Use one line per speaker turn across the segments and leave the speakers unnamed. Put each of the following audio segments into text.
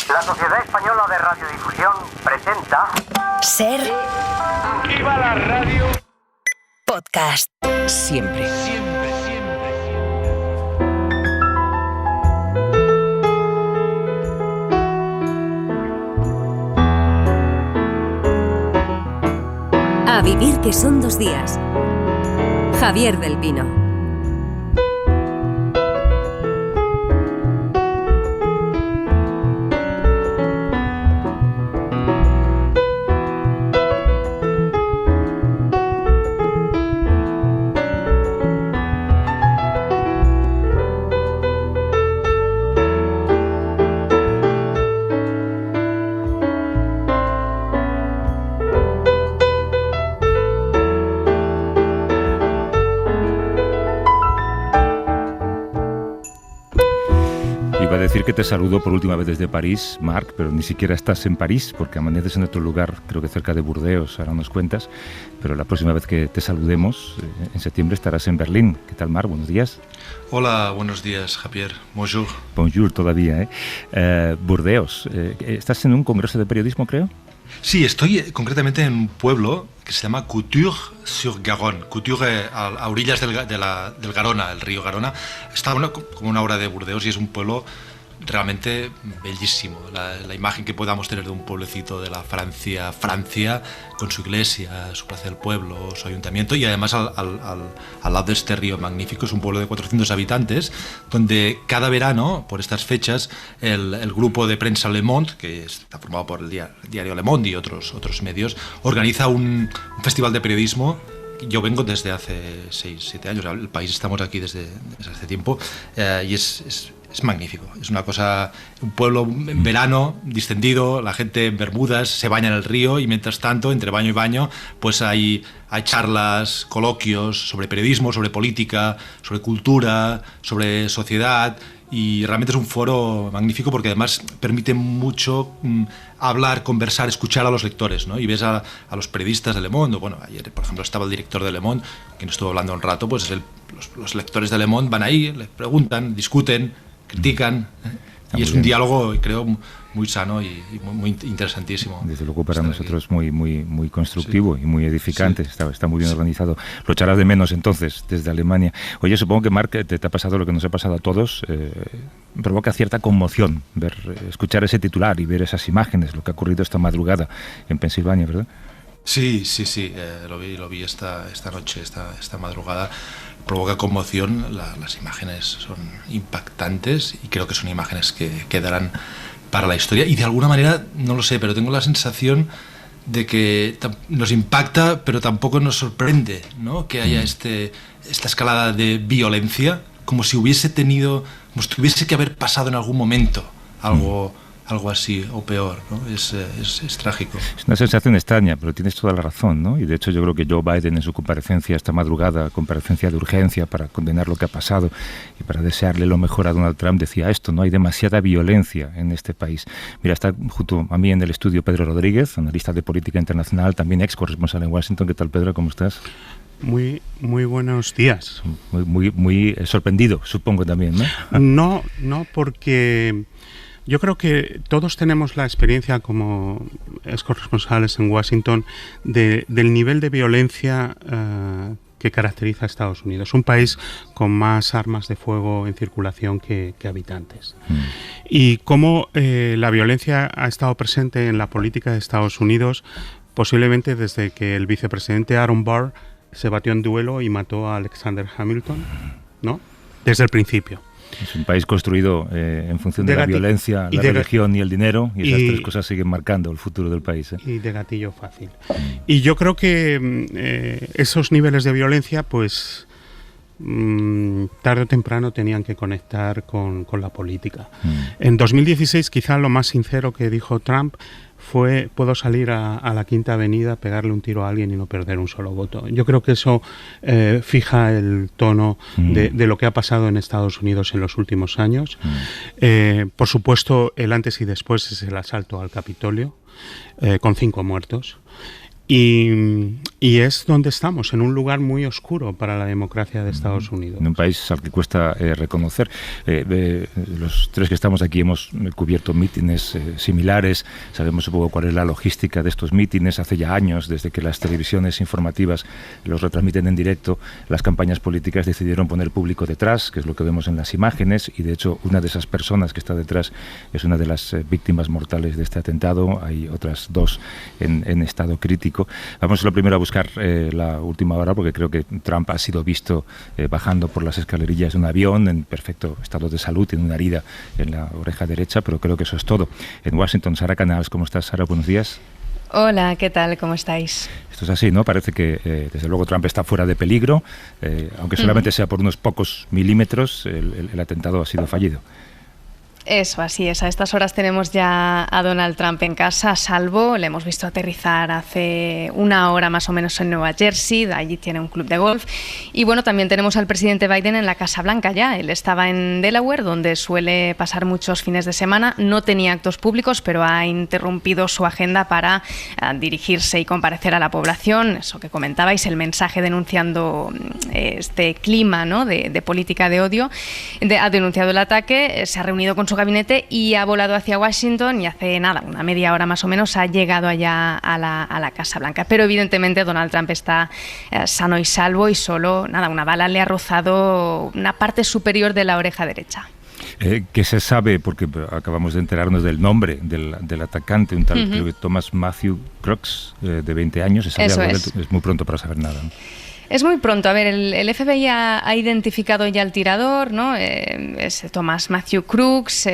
La Sociedad Española de Radiodifusión presenta...
Ser...
¡Viva la radio!
Podcast. Siempre.
A vivir que son 2 días. Javier del Pino.
Iba a decir que te saludo por última vez desde París, Marc, pero ni siquiera estás en París, porque amaneces en otro lugar, creo que cerca de Burdeos, ahora nos cuentas, pero la próxima vez que te saludemos, en septiembre, estarás en Berlín. ¿Qué tal, Marc? Buenos días.
Hola, buenos días, Javier. Bonjour.
Bonjour todavía, ¿eh? Burdeos. ¿Estás en un congreso de periodismo, creo?
Sí, estoy concretamente en un pueblo que se llama Couture-sur-Garonne. Couture a orillas del Garona, el río Garona. Está como una hora de Burdeos y es un pueblo realmente bellísimo. La imagen que podamos tener de un pueblecito de la Francia, con su iglesia, su plaza del pueblo, su ayuntamiento, y además al lado de este río magnífico. Es un pueblo de 400 habitantes, donde cada verano, por estas fechas, el grupo de prensa Le Monde, que está formado por el diario Le Monde y otros medios, organiza un festival de periodismo. Yo vengo desde hace 6-7 años, el país estamos aquí desde hace tiempo, y es magnífico. Es una cosa, un pueblo en verano, distendido, la gente en bermudas, se baña en el río y mientras tanto, entre baño y baño, pues hay charlas, coloquios sobre periodismo, sobre política, sobre cultura, sobre sociedad, y realmente es un foro magnífico porque además permite mucho hablar, conversar, escuchar a los lectores, ¿no? Y ves a los periodistas de Le Monde. Bueno, ayer, por ejemplo, estaba el director de Le Monde, quien estuvo hablando un rato, pues los lectores de Le Monde van ahí, les preguntan, discuten, critican, y es un diálogo, creo, muy sano y muy interesantísimo.
Desde luego para nosotros muy constructivo, sí, y muy edificante, sí. Está muy bien organizado. Lo echarás de menos entonces desde Alemania. Oye, supongo que, Marc, te ha pasado lo que nos ha pasado a todos, provoca cierta conmoción escuchar ese titular y ver esas imágenes, lo que ha ocurrido esta madrugada en Pensilvania, ¿verdad?
Sí, lo vi esta noche, esta madrugada. Provoca conmoción, las imágenes son impactantes y creo que son imágenes que quedarán para la historia, y de alguna manera, no lo sé, pero tengo la sensación de que nos impacta, pero tampoco nos sorprende, ¿no? Que haya esta escalada de violencia, como si tuviese que haber pasado en algún momento algo así o peor, ¿no? Es trágico.
Es una sensación extraña, pero tienes toda la razón, ¿no? Y de hecho yo creo que Joe Biden en su comparecencia esta madrugada, comparecencia de urgencia para condenar lo que ha pasado y para desearle lo mejor a Donald Trump, decía esto, ¿no? Hay demasiada violencia en este país. Mira, está junto a mí en el estudio Pedro Rodríguez, analista de política internacional, también ex corresponsal en Washington. ¿Qué tal, Pedro? ¿Cómo estás?
Muy buenos días.
Muy sorprendido, supongo también, ¿no?
No, porque yo creo que todos tenemos la experiencia como corresponsales en Washington del nivel de violencia que caracteriza a Estados Unidos, un país con más armas de fuego en circulación que habitantes. Y cómo la violencia ha estado presente en la política de Estados Unidos posiblemente desde que el vicepresidente Aaron Burr se batió en duelo y mató a Alexander Hamilton, ¿no? Desde el principio.
Es un país construido en función de la violencia, la religión y el dinero, y esas tres cosas siguen marcando el futuro del país.
Y de gatillo fácil. Y yo creo que esos niveles de violencia, pues tarde o temprano tenían que conectar con la política. En 2016, quizá lo más sincero que dijo Trump fue: puedo salir a la Quinta Avenida, pegarle un tiro a alguien y no perder un solo voto. Yo creo que eso fija el tono de lo que ha pasado en Estados Unidos en los últimos años. Por supuesto, el antes y después es el asalto al Capitolio, con 5 muertos. Y es donde estamos, en un lugar muy oscuro para la democracia de Estados Unidos.
En un país al que cuesta reconocer. Los tres que estamos aquí hemos cubierto mítines similares, sabemos un poco cuál es la logística de estos mítines. Hace ya años, desde que las televisiones informativas los retransmiten en directo, las campañas políticas decidieron poner público detrás, que es lo que vemos en las imágenes, y de hecho una de esas personas que está detrás es una de las víctimas mortales de este atentado. Hay otras dos en estado crítico. Vamos lo primero a buscar la última hora, porque creo que Trump ha sido visto bajando por las escalerillas de un avión en perfecto estado de salud, tiene una herida en la oreja derecha, pero creo que eso es todo. En Washington, Sara Canals, ¿cómo estás, Sara? Buenos días.
Hola, ¿qué tal? ¿Cómo estáis?
Esto es así, ¿no? Parece que, desde luego, Trump está fuera de peligro, aunque solamente sea por unos pocos milímetros, el atentado ha sido fallido.
Eso, así es. A estas horas tenemos ya a Donald Trump en casa, a salvo. Le hemos visto aterrizar hace una hora más o menos en Nueva Jersey. Allí tiene un club de golf. Y bueno, también tenemos al presidente Biden en la Casa Blanca ya. Él estaba en Delaware, donde suele pasar muchos fines de semana. No tenía actos públicos, pero ha interrumpido su agenda para dirigirse y comparecer a la población. Eso que comentabais, el mensaje denunciando este clima, ¿no?, de política de odio. Ha denunciado el ataque, se ha reunido con su gabinete y ha volado hacia Washington, y hace nada, una media hora más o menos, ha llegado allá a la Casa Blanca. Pero evidentemente Donald Trump está sano y salvo, y solo una bala le ha rozado una parte superior de la oreja derecha.
¿Qué se sabe? Porque acabamos de enterarnos del nombre del atacante, un tal creo que Thomas Matthew Crooks, de 20 años. Es muy pronto para saber nada, ¿no?
Es muy pronto. A ver, el FBI ha identificado ya al tirador, ¿no? Es Thomas Matthew Crooks.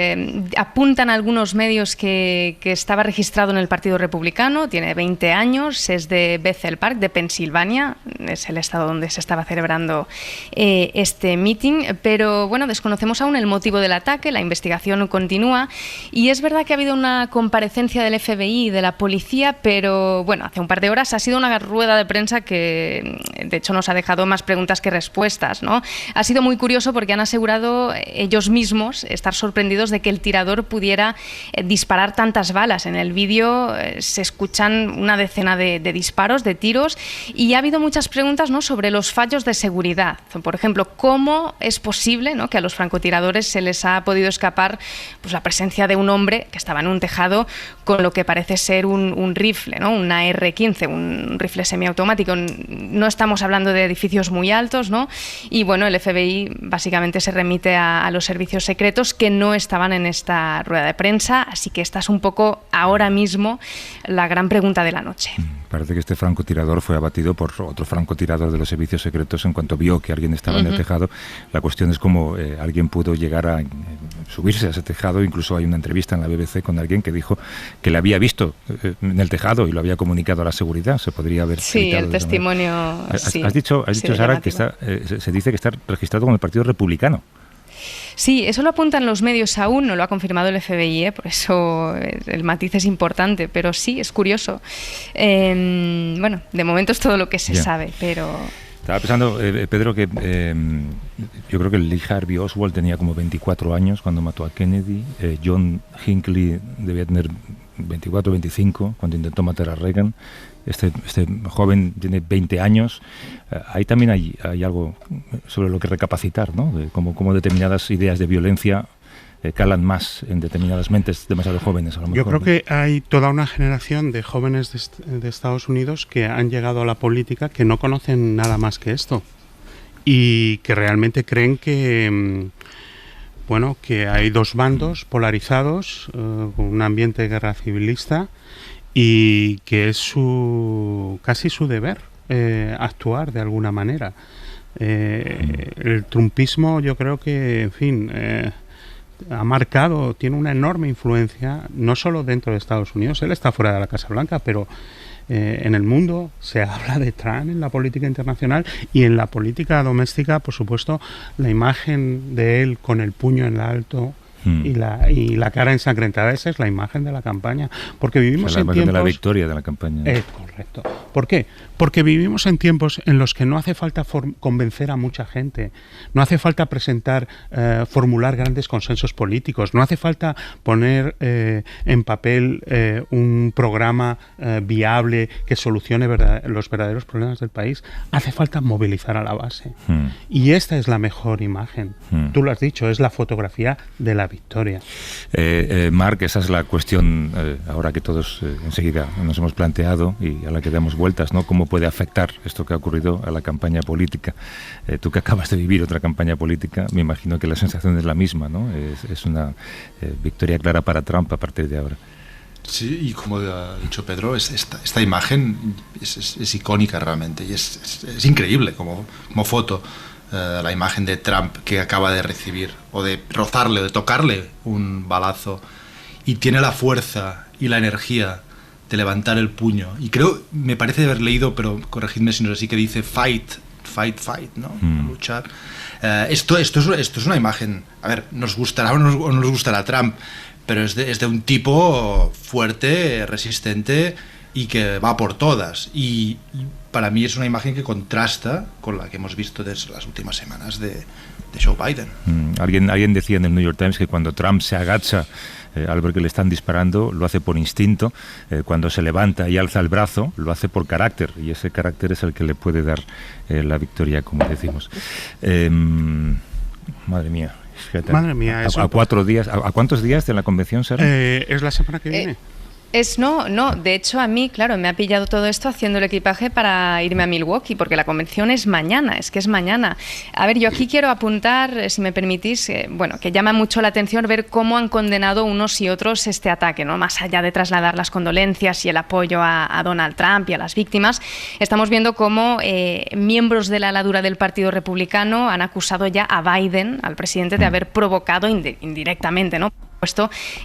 Apuntan algunos medios que estaba registrado en el Partido Republicano, tiene 20 años, es de Bethel Park, de Pensilvania, es el estado donde se estaba celebrando este meeting, pero bueno, desconocemos aún el motivo del ataque, la investigación continúa, y es verdad que ha habido una comparecencia del FBI y de la policía, pero bueno, hace un par de horas ha sido una rueda de prensa que, de hecho, nos ha dejado más preguntas que respuestas, ¿no? Ha sido muy curioso porque han asegurado ellos mismos estar sorprendidos de que el tirador pudiera disparar tantas balas. En el vídeo se escuchan una decena de disparos, de tiros, y ha habido muchas preguntas, ¿no?, sobre los fallos de seguridad. Por ejemplo, ¿cómo es posible, ¿no?, que a los francotiradores se les ha podido escapar pues la presencia de un hombre que estaba en un tejado con lo que parece ser un rifle, ¿no?, una R-15, un rifle semiautomático? No estamos hablando de edificios muy altos, ¿no? Y bueno, el FBI básicamente se remite a los servicios secretos que no estaban en esta rueda de prensa, así que esta es un poco ahora mismo la gran pregunta de la noche.
Parece que este francotirador fue abatido por otro francotirador de los servicios secretos en cuanto vio que alguien estaba en el tejado. La cuestión es cómo alguien pudo llegar a subirse a ese tejado. Incluso hay una entrevista en la BBC con alguien que dijo que le había visto en el tejado y lo había comunicado a la seguridad. Se podría haber...
Sí, el testimonio...
Has dicho Sara, que se dice que está registrado con el Partido Republicano.
Sí, eso lo apuntan los medios aún, no lo ha confirmado el FBI, por eso el matiz es importante, pero sí, es curioso. Bueno, de momento es todo lo que se sabe, pero...
Estaba pensando, Pedro, que yo creo que Lee Harvey Oswald tenía como 24 años cuando mató a Kennedy. John Hinckley debía tener 24 o 25 cuando intentó matar a Reagan. Este joven tiene 20 años. Ahí también hay algo sobre lo que recapacitar, ¿no? De cómo determinadas ideas de violencia calan más en determinadas mentes demasiado jóvenes, a lo mejor.
Yo creo que hay toda una generación de jóvenes de Estados Unidos que han llegado a la política que no conocen nada más que esto y que realmente creen que que hay dos bandos polarizados con un ambiente de guerra civilista y que es casi su deber actuar de alguna manera. El trumpismo, yo creo que, en fin, tiene una enorme influencia, no solo dentro de Estados Unidos. Él está fuera de la Casa Blanca, pero en el mundo se habla de Trump en la política internacional y en la política doméstica, por supuesto, la imagen de él con el puño en alto y la cara ensangrentada. Esa es la imagen de la campaña, porque vivimos en tiempos...
de la victoria de la campaña.
Correcto. ¿Por qué? Porque vivimos en tiempos en los que no hace falta convencer a mucha gente, no hace falta formular grandes consensos políticos, no hace falta poner en papel un programa viable que solucione los verdaderos problemas del país. Hace falta movilizar a la base. Y esta es la mejor imagen. Tú lo has dicho, es la fotografía de la victoria.
Marc, esa es la cuestión ahora que todos enseguida nos hemos planteado y a la que damos vueltas, ¿no? ¿Cómo puede afectar esto que ha ocurrido a la campaña política? Tú que acabas de vivir otra campaña política, me imagino que la sensación es la misma, ¿no? Es una victoria clara para Trump a partir de ahora.
Sí, y como ha dicho Pedro, esta imagen es icónica realmente y es increíble como foto. La imagen de Trump que acaba de recibir o de rozarle o de tocarle un balazo y tiene la fuerza y la energía de levantar el puño, y me parece haber leído, pero corregidme si no es así, que dice fight, ¿no? Luchar. Esto es una imagen, a ver, nos gustará o no nos gustará Trump, pero es de un tipo fuerte, resistente y que va por todas, y para mí es una imagen que contrasta con la que hemos visto desde las últimas semanas de Joe Biden.
Alguien decía en el New York Times que cuando Trump se agacha al ver que le están disparando, lo hace por instinto. Cuando se levanta y alza el brazo, lo hace por carácter, y ese carácter es el que le puede dar la victoria, como decimos. Madre mía. ¿A 4 días? ¿A cuántos días de la convención será?
Es la semana que viene.
No, de hecho a mí, claro, me ha pillado todo esto haciendo el equipaje para irme a Milwaukee, porque la convención es mañana, es mañana. A ver, yo aquí quiero apuntar, si me permitís, que llama mucho la atención ver cómo han condenado unos y otros este ataque, ¿no? Más allá de trasladar las condolencias y el apoyo a Donald Trump y a las víctimas, estamos viendo cómo miembros de la ala dura del Partido Republicano han acusado ya a Biden, al presidente, de haber provocado indirectamente, ¿no?,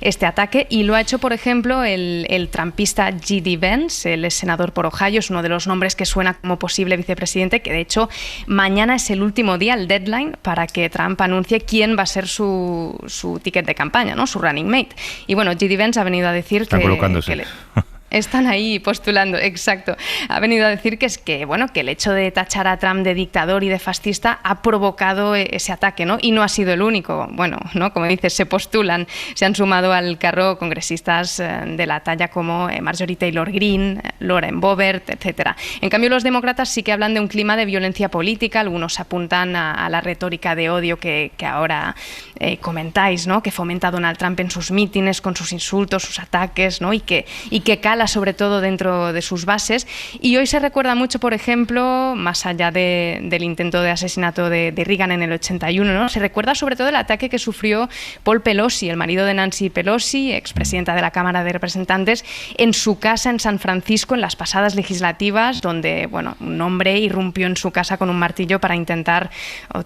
este ataque, y lo ha hecho, por ejemplo, el trumpista J.D. Vance. Él es senador por Ohio, es uno de los nombres que suena como posible vicepresidente, que de hecho mañana es el último día, el deadline, para que Trump anuncie quién va a ser su ticket de campaña, ¿no?, su running mate. Y bueno, J.D. Vance ha venido a decir que están ahí postulando, exacto. Ha venido a decir que el hecho de tachar a Trump de dictador y de fascista ha provocado ese ataque, ¿no? Y no ha sido el único. Bueno, ¿no?, como dices, se han sumado al carro congresistas de la talla como Marjorie Taylor Greene, Lauren Boebert, etcétera. En cambio, los demócratas sí que hablan de un clima de violencia política. Algunos apuntan a la retórica de odio que ahora comentáis, ¿no?, que fomenta Donald Trump en sus mítines con sus insultos, sus ataques, ¿no?, y que cala sobre todo dentro de sus bases. Y hoy se recuerda mucho, por ejemplo, más allá del intento de asesinato de Reagan en el 81, ¿no?, se recuerda sobre todo el ataque que sufrió Paul Pelosi, el marido de Nancy Pelosi, expresidenta de la Cámara de Representantes, en su casa en San Francisco en las pasadas legislativas, donde un hombre irrumpió en su casa con un martillo para intentar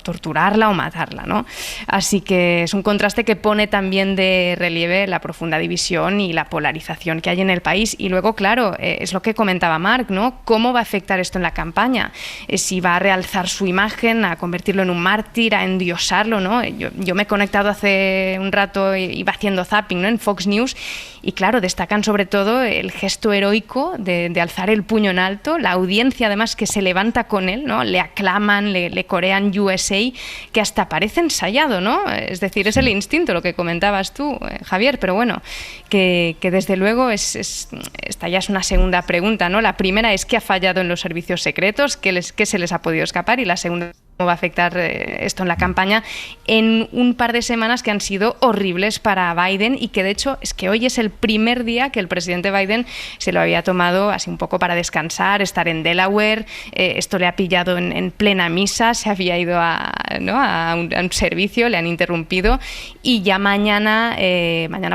torturarla o matarla, ¿no? Así que es un contraste que pone también de relieve la profunda división y la polarización que hay en el país. Y luego, claro, es lo que comentaba Marc, ¿no? ¿Cómo va a afectar esto en la campaña? Si va a realzar su imagen, a convertirlo en un mártir, a endiosarlo, ¿no? Yo me he conectado hace un rato, iba haciendo zapping, ¿no?, en Fox News, y claro, destacan sobre todo el gesto heroico de alzar el puño en alto, la audiencia además que se levanta con él, ¿no?, le aclaman, le corean USA, que hasta parece ensayado, ¿no? Es decir, es el instinto, lo que comentabas tú, Javier, pero bueno, que desde luego esta ya es una segunda pregunta, ¿no? La primera es ¿qué ha fallado en los servicios secretos? ¿Qué se les ha podido escapar? Y la segunda, ¿cómo va a afectar esto en la campaña en un par de semanas que han sido horribles para Biden? Y que de hecho es que hoy es el primer día que el presidente Biden se lo había tomado así un poco para descansar, estar en Delaware. Esto le ha pillado en plena misa, se había ido a un servicio, le han interrumpido, y ya mañana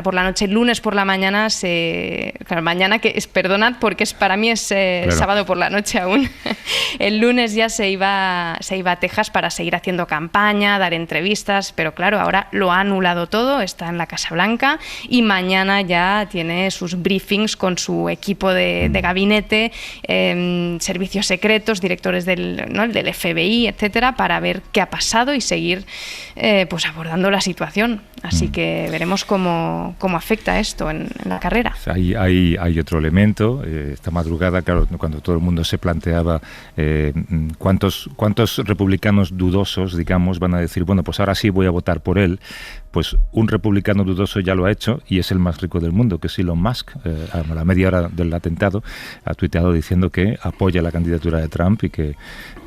por la noche, lunes por la mañana, mañana que es, perdonad porque para mí es claro, sábado por la noche aún, el lunes ya se iba a Texas Texas para seguir haciendo campaña, dar entrevistas, pero claro, ahora lo ha anulado todo, está en la Casa Blanca y mañana ya tiene sus briefings con su equipo de gabinete, servicios secretos, directores del FBI, etcétera, para ver qué ha pasado y seguir pues abordando la situación. Así que veremos cómo afecta esto en la carrera.
Hay otro elemento. Esta madrugada, claro, cuando todo el mundo se planteaba cuántos republicanos dudosos, digamos, van a decir, bueno, pues ahora sí voy a votar por él. Pues un republicano dudoso ya lo ha hecho y es el más rico del mundo, que es Elon Musk. A la media hora del atentado ha tuiteado diciendo que apoya la candidatura de Trump y que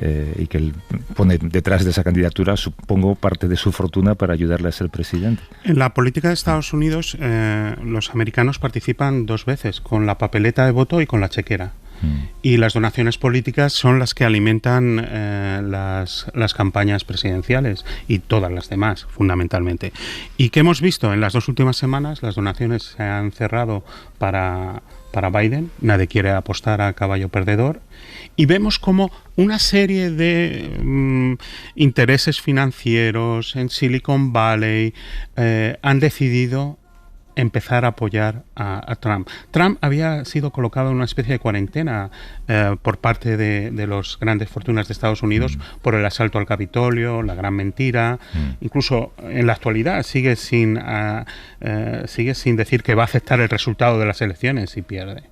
él pone detrás de esa candidatura, supongo, parte de su fortuna para ayudarle a ser presidente.
En la política de Estados Unidos, los americanos participan dos veces, con la papeleta de voto y con la chequera. Y las donaciones políticas son las que alimentan las campañas presidenciales y todas las demás, fundamentalmente. ¿Y qué hemos visto? En las 2 últimas semanas las donaciones se han cerrado para Biden, nadie quiere apostar a caballo perdedor, y vemos como una serie de intereses financieros en Silicon Valley han decidido empezar a apoyar a Trump. Trump había sido colocado en una especie de cuarentena por parte de los grandes fortunas de Estados Unidos por el asalto al Capitolio, la gran mentira. Incluso en la actualidad sigue sin decir que va a aceptar el resultado de las elecciones si pierde.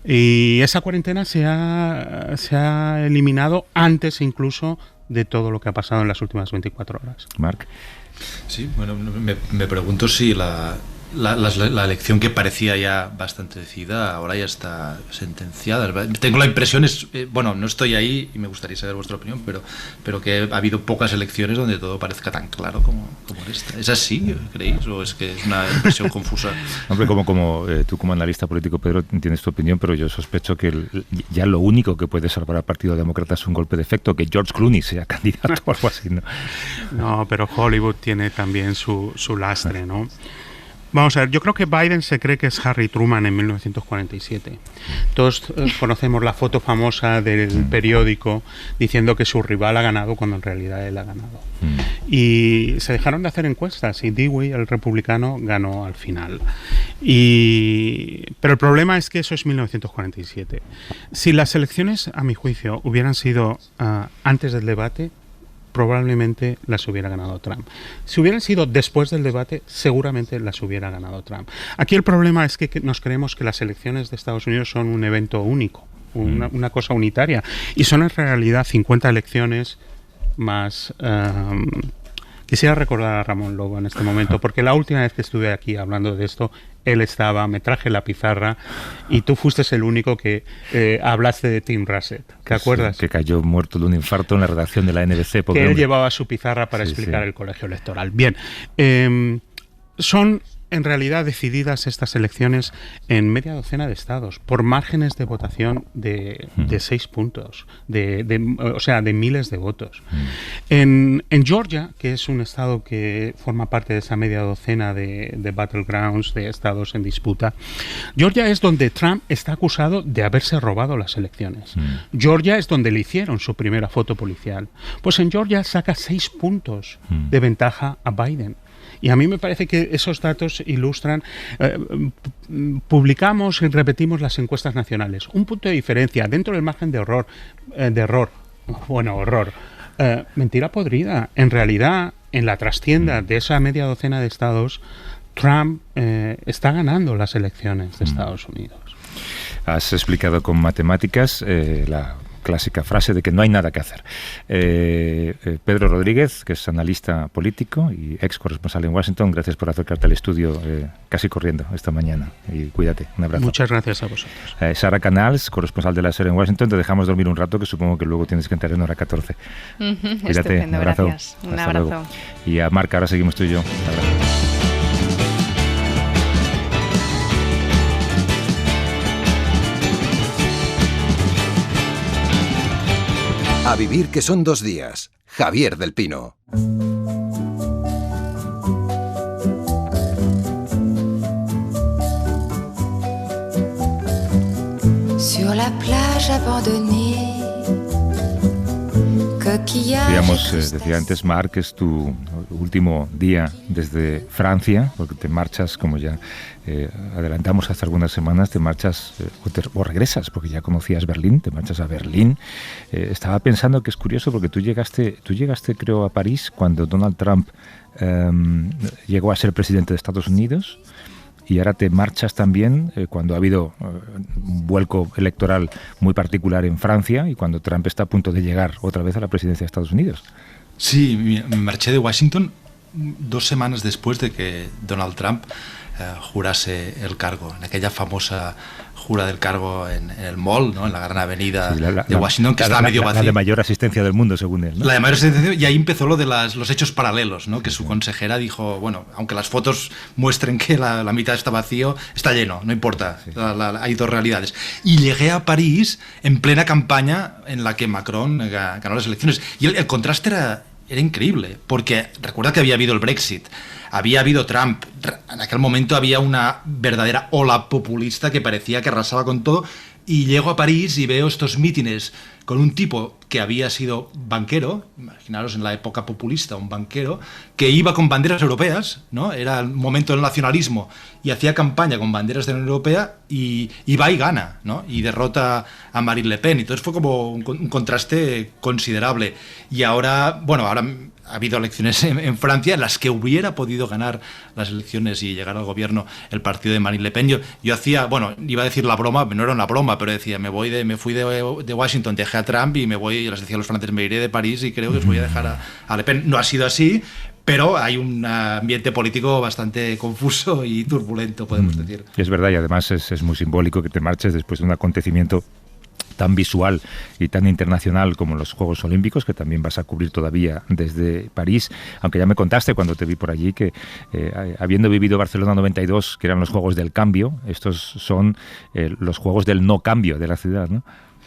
Y esa cuarentena se ha eliminado antes incluso de todo lo que ha pasado en las últimas 24 horas.
Marc.
Sí, bueno, me pregunto si la elección que parecía ya bastante decidida ahora ya está sentenciada. Tengo la impresión, bueno, no estoy ahí y me gustaría saber vuestra opinión, pero que ha habido pocas elecciones donde todo parezca tan claro como esta. ¿Es así, creéis? ¿O es que es una impresión confusa?
Hombre, tú como analista político, Pedro, tienes tu opinión, pero yo sospecho que ya lo único que puede salvar al Partido Demócrata es un golpe de efecto, que George Clooney sea candidato o algo así, ¿no?
No, pero Hollywood tiene también su lastre, ¿no? Vamos a ver, yo creo que Biden se cree que es Harry Truman en 1947. Todos conocemos la foto famosa del periódico diciendo que su rival ha ganado cuando en realidad él ha ganado. Y se dejaron de hacer encuestas y Dewey, el republicano, ganó al final. Pero el problema es que eso es 1947. Si las elecciones, a mi juicio, hubieran sido antes del debate, probablemente las hubiera ganado Trump. Si hubieran sido después del debate, seguramente las hubiera ganado Trump. Aquí el problema es que nos creemos que las elecciones de Estados Unidos son un evento único, una cosa unitaria, y son en realidad 50 elecciones más... Quisiera recordar a Ramón Lobo en este momento, porque la última vez que estuve aquí hablando de esto, él estaba, me traje la pizarra y tú fuiste el único que hablaste de Tim Russert. ¿Te acuerdas?
Sí, que cayó muerto de un infarto en la redacción de la NBC.
Que él llevaba su pizarra para explicar el colegio electoral. Bien, son en realidad decididas estas elecciones en media docena de estados, por márgenes de votación de 6 puntos, o sea, de miles de votos. En Georgia, que es un estado que forma parte de esa media docena de battlegrounds, de estados en disputa, Georgia es donde Trump está acusado de haberse robado las elecciones. Georgia es donde le hicieron su primera foto policial. Pues en Georgia saca 6 puntos de ventaja a Biden. Y a mí me parece que esos datos ilustran, publicamos y repetimos las encuestas nacionales. Un punto de diferencia dentro del margen de error. Mentira podrida. En realidad, en la trastienda de esa media docena de estados, Trump está ganando las elecciones de Estados Unidos.
Has explicado con matemáticas la clásica frase de que no hay nada que hacer. Pedro Rodríguez, que es analista político y ex corresponsal en Washington, gracias por acercarte al estudio casi corriendo esta mañana. Y cuídate, un abrazo.
Muchas gracias a vosotros.
Sara Canals, corresponsal de la SER en Washington, te dejamos dormir un rato, que supongo que luego tienes que entrar en hora 14. Cuídate,
estupendo,
un abrazo.
Gracias. Un
Hasta
abrazo.
Luego. Y a Marc, ahora seguimos tú y yo. Un abrazo.
A vivir que son 2 días. Javier del Pino.
Sur la plage abandonnée,
Decía antes, Marc, que es tu último día desde Francia, porque te marchas, como ya adelantamos hace algunas semanas, te marchas o regresas, porque ya conocías Berlín, te marchas a Berlín. Estaba pensando que es curioso porque tú llegaste creo a París cuando Donald Trump llegó a ser presidente de Estados Unidos, y ahora te marchas también cuando ha habido un vuelco electoral muy particular en Francia y cuando Trump está a punto de llegar otra vez a la presidencia de Estados Unidos.
Sí, me marché de Washington 2 semanas después de que Donald Trump jurase el cargo, en aquella famosa jura del cargo en el Mall, ¿no? En la gran avenida de Washington, que está medio vacía.
La de mayor asistencia del mundo, según él, ¿no?
La de mayor asistencia, y ahí empezó lo de los hechos paralelos, ¿no? Que su consejera dijo, bueno, aunque las fotos muestren que la mitad está vacío, está lleno, no importa, hay 2 realidades. Y llegué a París en plena campaña en la que Macron ganó las elecciones, y el contraste era increíble, porque recuerda que había habido el Brexit, había habido Trump, en aquel momento había una verdadera ola populista que parecía que arrasaba con todo, y llego a París y veo estos mítines con un tipo que había sido banquero, imaginaros en la época populista, un banquero, que iba con banderas europeas, ¿no? Era el momento del nacionalismo, y hacía campaña con banderas de la Unión Europea, y va y gana, ¿no? Y derrota a Marine Le Pen. Entonces fue como un contraste considerable. Y ahora ha habido elecciones en Francia en las que hubiera podido ganar las elecciones y llegar al gobierno el partido de Marine Le Pen. Yo hacía, iba a decir la broma, no era una broma, pero decía, me fui de Washington, dejé a Trump y me voy, y les decía a los franceses, me iré de París y creo que os voy a dejar a Le Pen. No ha sido así, pero hay un ambiente político bastante confuso y turbulento, podemos decir.
Es verdad, y además es muy simbólico que te marches después de un acontecimiento tan visual y tan internacional como los Juegos Olímpicos, que también vas a cubrir todavía desde París, aunque ya me contaste cuando te vi por allí que habiendo vivido Barcelona 92, que eran los Juegos del Cambio, estos son los Juegos del no cambio de la ciudad, ¿no?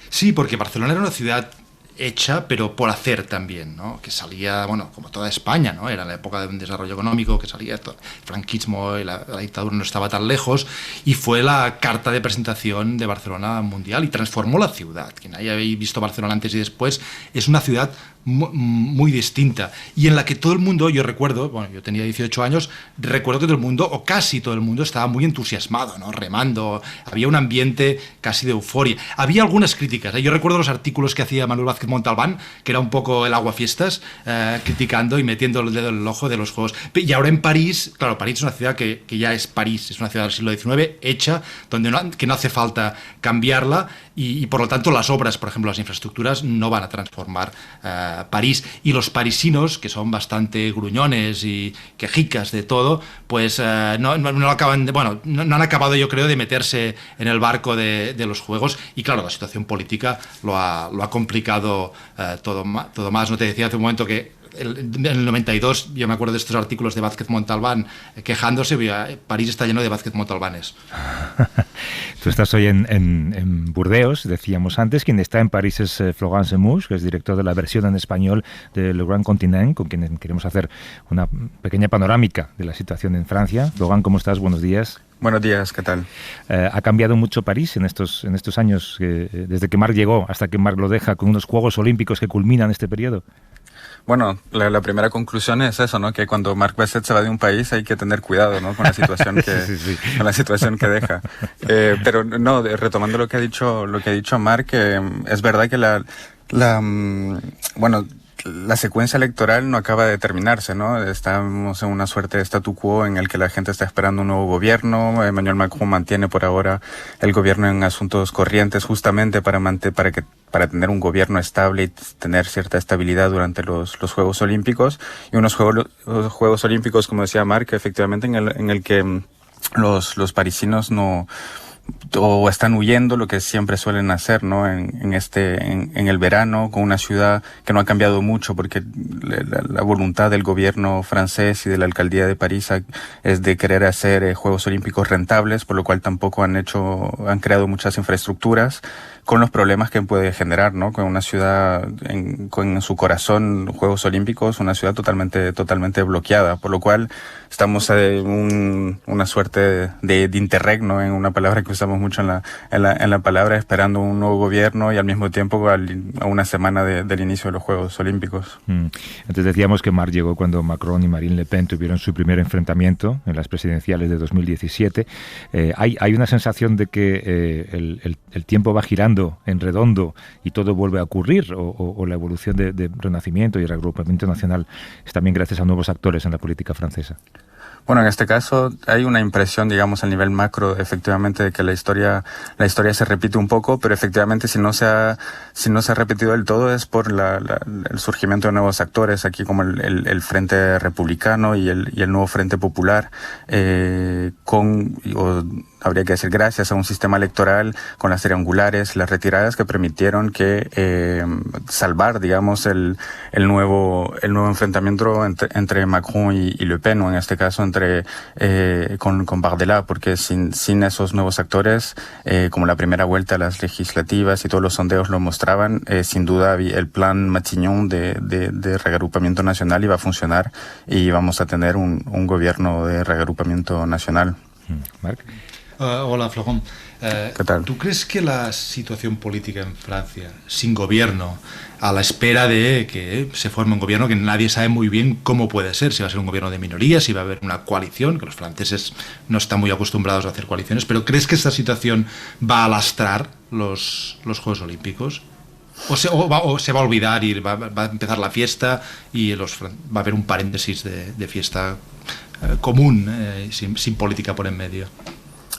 Sí, porque Barcelona era una ciudad hecha, pero por hacer también, ¿no? Que salía, como toda España, ¿no? Era la época de un desarrollo económico, que salía el franquismo y la dictadura no estaba tan lejos, y fue la carta de presentación de Barcelona mundial y transformó la ciudad. Quien haya visto Barcelona antes y después, es una ciudad muy distinta, y en la que todo el mundo, yo recuerdo, yo tenía 18 años, recuerdo que todo el mundo, o casi todo el mundo, estaba muy entusiasmado, ¿no? Remando, había un ambiente casi de euforia. Había algunas críticas, yo recuerdo los artículos que hacía Manuel Vázquez Montalbán, que era un poco el aguafiestas, criticando y metiendo el dedo en el ojo de los Juegos. Y ahora en París, claro, París es una ciudad que ya es París, es una ciudad del siglo XIX, hecha, que no hace falta cambiarla, y por lo tanto las obras, por ejemplo, las infraestructuras, no van a transformar París, y los parisinos, que son bastante gruñones y quejicas de todo, pues no han acabado, yo creo, de meterse en el barco de los Juegos, y claro, la situación política lo ha complicado todo más. No te decía hace un momento que en el 92, yo me acuerdo de estos artículos de Vázquez Montalbán quejándose, París está lleno de Vázquez Montalbanes.
Tú estás hoy en Burdeos, decíamos antes. Quien está en París es Florent Semouche, que es director de la versión en español de Le Grand Continent, con quien queremos hacer una pequeña panorámica de la situación en Francia. Florent, ¿cómo estás? Buenos días.
Buenos días, ¿qué tal?
¿Ha cambiado mucho París en estos años, desde que Marc llegó hasta que Marc lo deja, con unos Juegos Olímpicos que culminan este periodo?
Bueno, la primera conclusión es eso, ¿no? Que cuando Marc Besset se va de un país hay que tener cuidado, ¿no? Con la situación que sí. Con la situación que deja. Pero no, retomando lo que ha dicho Marc, es verdad que la secuencia electoral no acaba de terminarse, ¿no? Estamos en una suerte de statu quo en el que la gente está esperando un nuevo gobierno. Emmanuel Macron mantiene por ahora el gobierno en asuntos corrientes, justamente para tener un gobierno estable y tener cierta estabilidad durante los Juegos Olímpicos. Y unos Juegos Olímpicos, como decía Marc, efectivamente en el que los parisinos o están huyendo, lo que siempre suelen hacer, ¿no? En el verano, con una ciudad que no ha cambiado mucho, porque la voluntad del gobierno francés y de la alcaldía de París es de querer hacer Juegos Olímpicos rentables, por lo cual tampoco han creado muchas infraestructuras, con los problemas que puede generar, ¿no? Con una ciudad con su corazón, Juegos Olímpicos, una ciudad totalmente bloqueada, por lo cual estamos en una suerte de interregno, en una palabra que usamos mucho en la palabra, esperando un nuevo gobierno y al mismo tiempo a una semana del inicio de los Juegos Olímpicos.
Antes decíamos que Marc llegó cuando Macron y Marine Le Pen tuvieron su primer enfrentamiento en las presidenciales de 2017. Hay una sensación de que el tiempo va girando en redondo y todo vuelve a ocurrir, o la evolución de renacimiento y reagrupamiento nacional es también gracias a nuevos actores en la política francesa.
Bueno, en este caso hay una impresión, digamos, a nivel macro, efectivamente, de que la historia se repite un poco, pero efectivamente si no se ha repetido del todo es por el surgimiento de nuevos actores, aquí como el Frente Republicano y el nuevo Frente Popular, habría que decir gracias a un sistema electoral con las triangulares, las retiradas que permitieron salvar, digamos, el nuevo enfrentamiento entre Macron y Le Pen, o en este caso con Bardella, porque sin esos nuevos actores, como la primera vuelta a las legislativas y todos los sondeos lo mostraban, sin duda el plan Matignon de reagrupamiento nacional iba a funcionar y vamos a tener un gobierno de reagrupamiento nacional.
Marc.
Hola, Florent.
¿Qué tal?
¿Tú crees que la situación política en Francia, sin gobierno, a la espera de que se forme un gobierno que nadie sabe muy bien cómo puede ser, si va a ser un gobierno de minorías, si va a haber una coalición, que los franceses no están muy acostumbrados a hacer coaliciones, pero crees que esta situación va a lastrar los Juegos Olímpicos? ¿O se va a olvidar y va a empezar la fiesta y va a haber un paréntesis de fiesta común, sin política por en medio?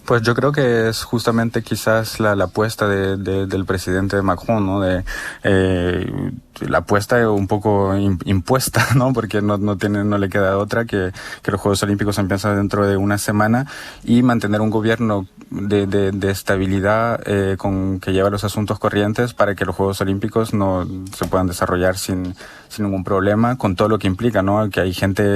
Pues yo creo que es justamente quizás la apuesta del presidente Macron, ¿no? La apuesta un poco impuesta, ¿no? Porque no le queda otra que los Juegos Olímpicos empiezan dentro de una semana y mantener un gobierno de estabilidad que lleva los asuntos corrientes para que los Juegos Olímpicos no se puedan desarrollar sin ningún problema, con todo lo que implica, ¿no? Que hay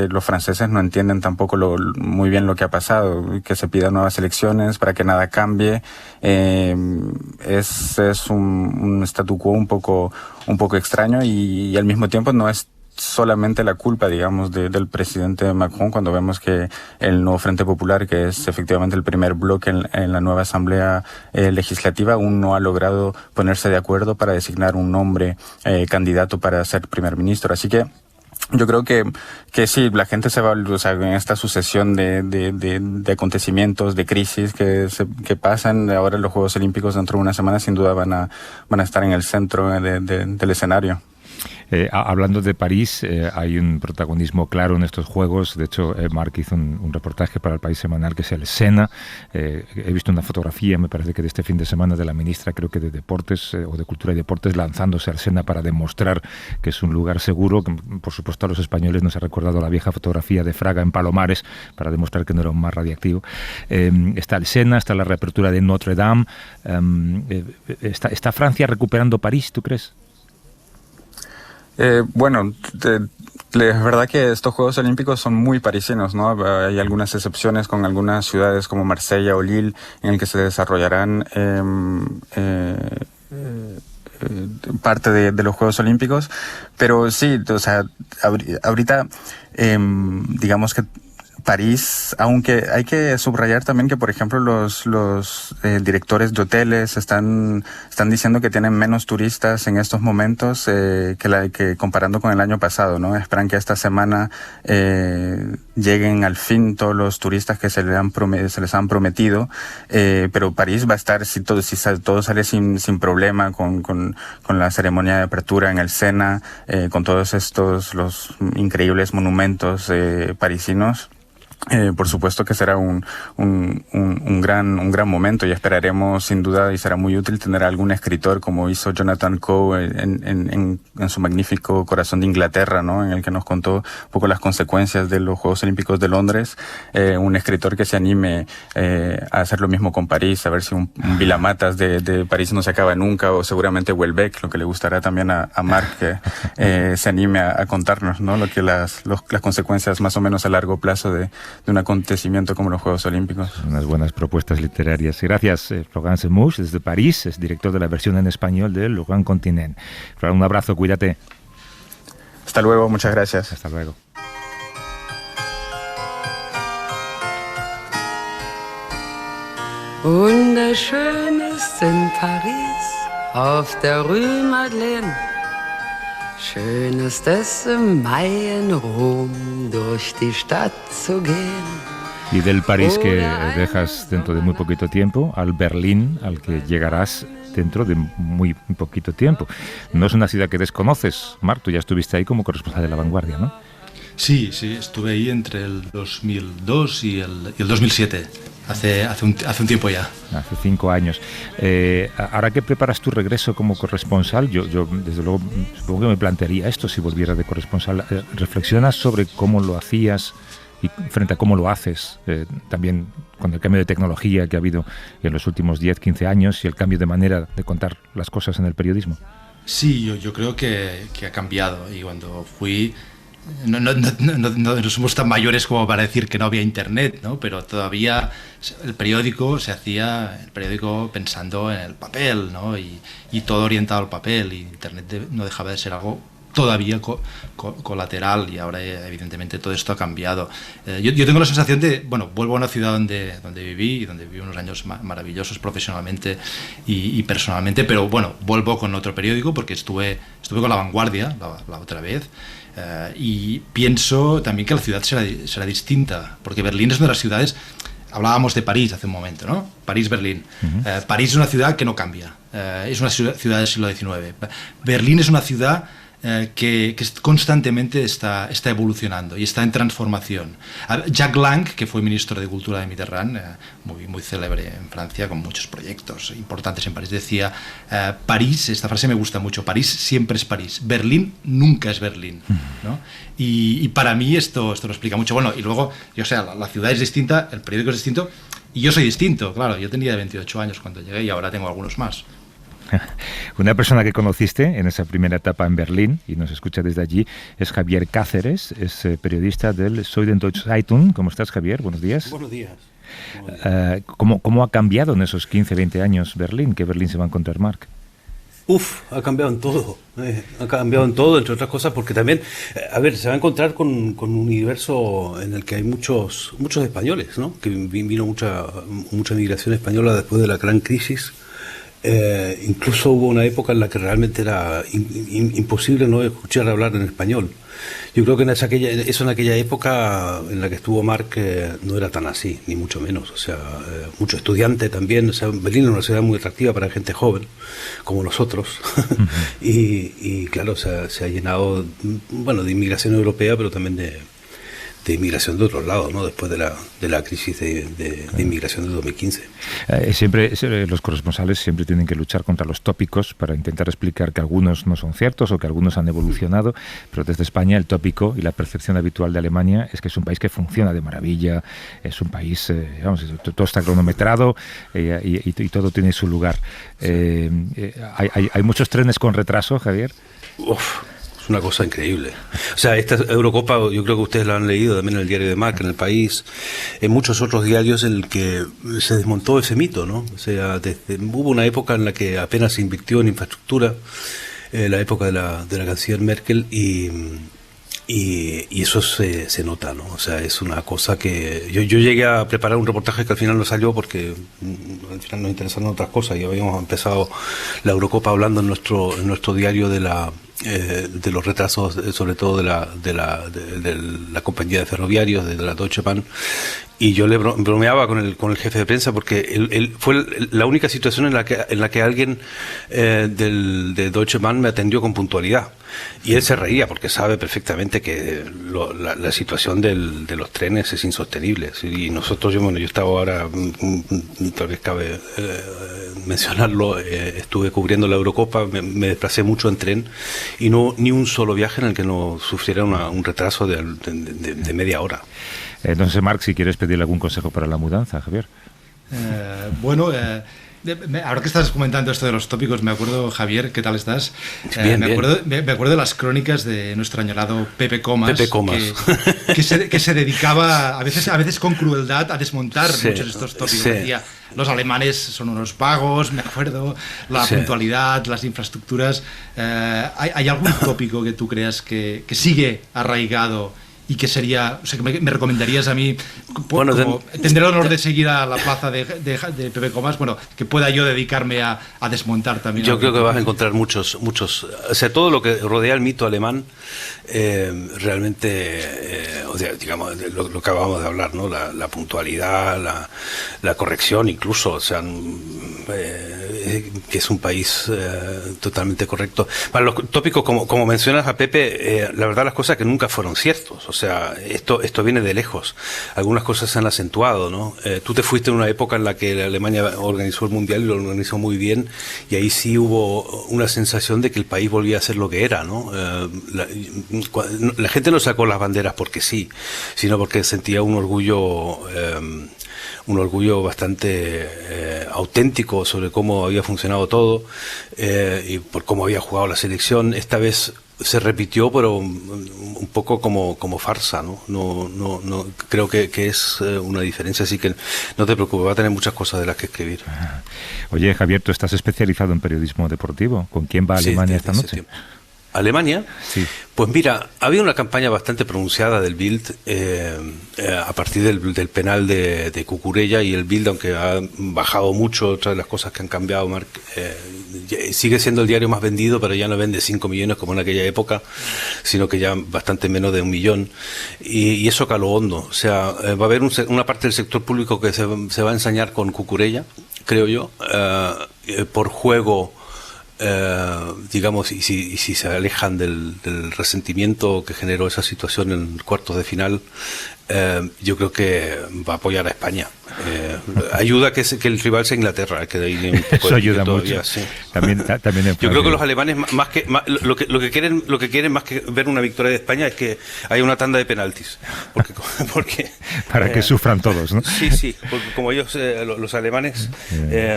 los franceses no entienden tampoco muy bien lo que ha pasado, que se pidan nuevas elecciones para que nada cambie. Es un statu quo un poco extraño y al mismo tiempo no es solamente la culpa, digamos, del presidente Macron, cuando vemos que el nuevo Frente Popular, que es efectivamente el primer bloque en la nueva Asamblea Legislativa, aún no ha logrado ponerse de acuerdo para designar un nombre candidato para ser primer ministro. Así que yo creo que sí, la gente se va, o sea, en esta sucesión de acontecimientos, de crisis que pasan. Ahora los Juegos Olímpicos dentro de una semana sin duda van a estar en el centro del escenario.
Hablando de París, hay un protagonismo claro en estos Juegos. De hecho, Marc hizo un reportaje para El País Semanal, que es el Sena. He visto una fotografía, me parece que de este fin de semana, de la ministra, creo que de Deportes o de Cultura y Deportes, lanzándose al Sena para demostrar que es un lugar seguro. Que, por supuesto, a los españoles nos ha recordado la vieja fotografía de Fraga en Palomares, para demostrar que no era un mar radiactivo. Está el Sena, está la reapertura de Notre Dame. ¿Está Francia recuperando París, tú crees?
Bueno, es verdad que estos Juegos Olímpicos son muy parisinos, ¿no? Hay algunas excepciones con algunas ciudades como Marsella o Lille en el que se desarrollarán parte de los Juegos Olímpicos, pero sí, o sea, ahorita digamos que París, aunque hay que subrayar también que, por ejemplo, los directores de hoteles están diciendo que tienen menos turistas en estos momentos que comparando con el año pasado, ¿no? Esperan que esta semana lleguen al fin todos los turistas que se les han prometido, pero París va a estar, si todo sale sin problema, con la ceremonia de apertura en el Sena, con todos los increíbles monumentos parisinos. Por supuesto que será un gran momento y esperaremos sin duda, y será muy útil tener algún escritor como hizo Jonathan Coe en su magnífico Corazón de Inglaterra, ¿no? En el que nos contó un poco las consecuencias de los Juegos Olímpicos de Londres. Un escritor que se anime a hacer lo mismo con París, a ver si un Vilamatas de París no se acaba nunca, o seguramente Houellebecq, lo que le gustará también a Marc, que se anime a contarnos, ¿no? Las consecuencias más o menos a largo plazo un acontecimiento como los Juegos Olímpicos.
Unas buenas propuestas literarias. Gracias, Florent Semouche, desde París, es director de la versión en español de Le Grand Continent. Florent, un abrazo, cuídate.
Hasta luego, muchas gracias.
Hasta luego.
Wunderschön ist in Paris auf der Rue Madeleine. Schön ist es im Mai in Rom durch die Stadt zu gehen.
Y del París que dejas dentro de muy poquito tiempo al Berlín al que llegarás dentro de muy poquito tiempo. No es una ciudad que desconoces, Marc, tú ya estuviste ahí como corresponsal de La Vanguardia, ¿no?
Sí, estuve ahí entre el 2002 y el 2007. Hace un tiempo ya.
Hace 5 años. Ahora que preparas tu regreso como corresponsal, yo desde luego supongo que me plantearía esto si volviera de corresponsal. ¿Reflexionas sobre cómo lo hacías y frente a cómo lo haces? También con el cambio de tecnología que ha habido en los últimos 10, 15 años y el cambio de manera de contar las cosas en el periodismo.
Sí, yo creo que ha cambiado. Y cuando fui... No somos tan mayores como para decir que no había internet, ¿no? Pero todavía el periódico pensando en el papel, ¿no? Y todo orientado al papel, y internet no dejaba de ser algo todavía colateral, y ahora evidentemente todo esto ha cambiado. Yo tengo la sensación de, vuelvo a una ciudad donde viví y donde viví unos años maravillosos profesionalmente y personalmente, pero vuelvo con otro periódico porque estuve con La Vanguardia la otra vez. Y pienso también que la ciudad será distinta, porque Berlín es una de las ciudades, hablábamos de París hace un momento, ¿no? París-Berlín. París es una ciudad que no cambia, es una ciudad del siglo XIX. Berlín es una ciudad que constantemente está evolucionando y está en transformación. Jacques Lang, que fue ministro de Cultura de Mitterrand, muy célebre en Francia, con muchos proyectos importantes en París, decía, París, esta frase me gusta mucho, París siempre es París, Berlín nunca es Berlín, ¿no? Y para mí esto lo explica mucho. Y luego, la ciudad es distinta, el periódico es distinto, y yo soy distinto, claro, yo tenía 28 años cuando llegué y ahora tengo algunos más.
Una persona que conociste en esa primera etapa en Berlín y nos escucha desde allí es Javier Cáceres, es periodista del Süddeutsche Zeitung. ¿Cómo estás, Javier? Buenos días.
Buenos días.
¿Cómo ha cambiado en esos 15, 20 años Berlín? ¿Qué Berlín se va a encontrar, Marc?
Ha cambiado en todo. Ha cambiado en todo, entre otras cosas, porque también, se va a encontrar con un universo en el que hay muchos españoles, ¿no? Que vino mucha migración española después de la gran crisis. Incluso hubo una época en la que realmente era imposible no escuchar hablar en español. Yo creo que en aquella época en la que estuvo Marc no era tan así, ni mucho menos. Mucho estudiante también. Berlín es una ciudad muy atractiva para gente joven, como nosotros. y claro, se ha llenado de inmigración europea, pero también de inmigración de otros lados, ¿no? Después de la crisis de inmigración de 2015.
Siempre los corresponsales siempre tienen que luchar contra los tópicos para intentar explicar que algunos no son ciertos o que algunos han evolucionado, pero desde España el tópico y la percepción habitual de Alemania es que es un país que funciona de maravilla, es un país, todo está cronometrado y todo tiene su lugar. ¿Hay muchos trenes con retraso, Javier?
Es una cosa increíble. Esta Eurocopa, yo creo que ustedes la han leído también en el diario de Marca, en El País, en muchos otros diarios en el que se desmontó ese mito, ¿no? Hubo una época en la que apenas se invirtió en infraestructura, la época de la canciller Merkel, y eso se nota, ¿no? Es una cosa que... Yo llegué a preparar un reportaje que al final no salió porque al final nos interesaron otras cosas y habíamos empezado la Eurocopa hablando en nuestro diario de los retrasos, sobre todo de la compañía de ferroviarios, de la Deutsche Bahn, y yo le bromeaba con el jefe de prensa porque él fue la única situación en la que alguien de Deutsche Bahn me atendió con puntualidad, y él se reía porque sabe perfectamente que la situación de los trenes es insostenible. Y nosotros, yo estaba ahora, tal vez cabe mencionarlo, estuve cubriendo la Eurocopa, me desplacé mucho en tren y ni un solo viaje en el que no sufriera un retraso de media hora.
No sé, Marc, si quieres pedirle algún consejo para la mudanza, Javier.
Ahora que estás comentando esto de los tópicos, me acuerdo, Javier, ¿qué tal estás?
Bien,
me acuerdo de las crónicas de nuestro añorado Pepe Comas, que se dedicaba, a veces con crueldad, a desmontar muchos de estos tópicos. Decía, los alemanes son unos vagos, me acuerdo, la puntualidad, las infraestructuras. ¿Hay algún tópico que tú creas que sigue arraigado y que sería, o sea, que me recomendarías a mí, tendré el honor de seguir a la plaza de Pepe Comas, que pueda yo dedicarme a desmontar también?
Yo creo que vas a encontrar muchos, o sea, todo lo que rodea el mito alemán, realmente, digamos, lo que acabamos de hablar, ¿no? La puntualidad, la corrección incluso, o sea, que es un país totalmente correcto. Para los tópicos, como mencionas a Pepe, la verdad las cosas que nunca fueron ciertos. O sea, esto viene de lejos. Algunas cosas se han acentuado, ¿no? Tú te fuiste en una época en la que Alemania organizó el Mundial y lo organizó muy bien, y ahí sí hubo una sensación de que el país volvía a ser lo que era, ¿no? La gente no sacó las banderas porque sí, sino porque sentía un orgullo bastante auténtico sobre cómo había funcionado todo y por cómo había jugado la selección. Esta vez se repitió, pero un poco como farsa, ¿no? No creo que es una diferencia, así que no te preocupes, va a tener muchas cosas de las que escribir.
Oye, Javier, tú estás especializado en periodismo deportivo. ¿Con quién va a Alemania esta noche?
¿Alemania?
Sí.
Pues mira, había una campaña bastante pronunciada del Bild a partir del penal de Cucurella, y el Bild, aunque ha bajado mucho, otra de las cosas que han cambiado, Marc, sigue siendo el diario más vendido, pero ya no vende 5 millones como en aquella época, sino que ya bastante menos de 1 millón, y eso caló hondo. O sea, va a haber una parte del sector público que se va a ensañar con Cucurella, creo yo, por juego. Digamos, y si se alejan del resentimiento que generó esa situación en cuartos de final, yo creo que va a apoyar a España. Ayuda que el rival sea Inglaterra, que hay un poco
eso ayuda mucho.
Sí.
También
yo creo que los alemanes lo que quieren más que ver una victoria de España es que haya una tanda de penaltis, porque
para que sufran todos, ¿no?
Sí, porque como ellos, los alemanes,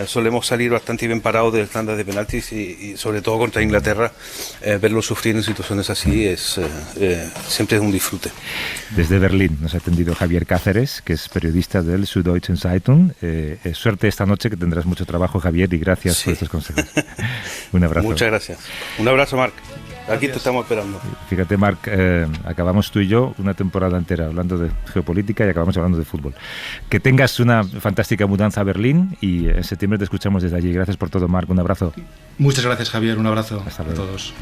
solemos salir bastante bien parados de las tandas de penaltis, y sobre todo contra Inglaterra, verlos sufrir en situaciones así siempre es un disfrute.
Desde Berlín nos ha atendido Javier Cáceres, que es periodista del Süddeutsche Zeitung. Suerte esta noche, que tendrás mucho trabajo, Javier, y gracias por estos consejos. Un abrazo.
Muchas gracias. Un abrazo, Marc. Aquí te estamos esperando.
Fíjate, Marc, acabamos tú y yo una temporada entera hablando de geopolítica y acabamos hablando de fútbol. Que tengas una fantástica mudanza a Berlín, y en septiembre te escuchamos desde allí. Gracias por todo, Marc. Un abrazo.
Muchas gracias, Javier. Un abrazo
a
todos.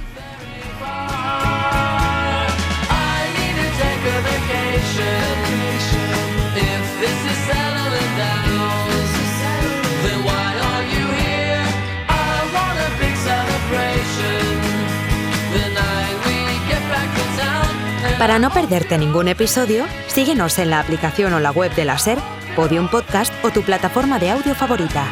Para no perderte ningún episodio, síguenos en la aplicación o la web de la SER, Podium Podcast o tu plataforma de audio favorita.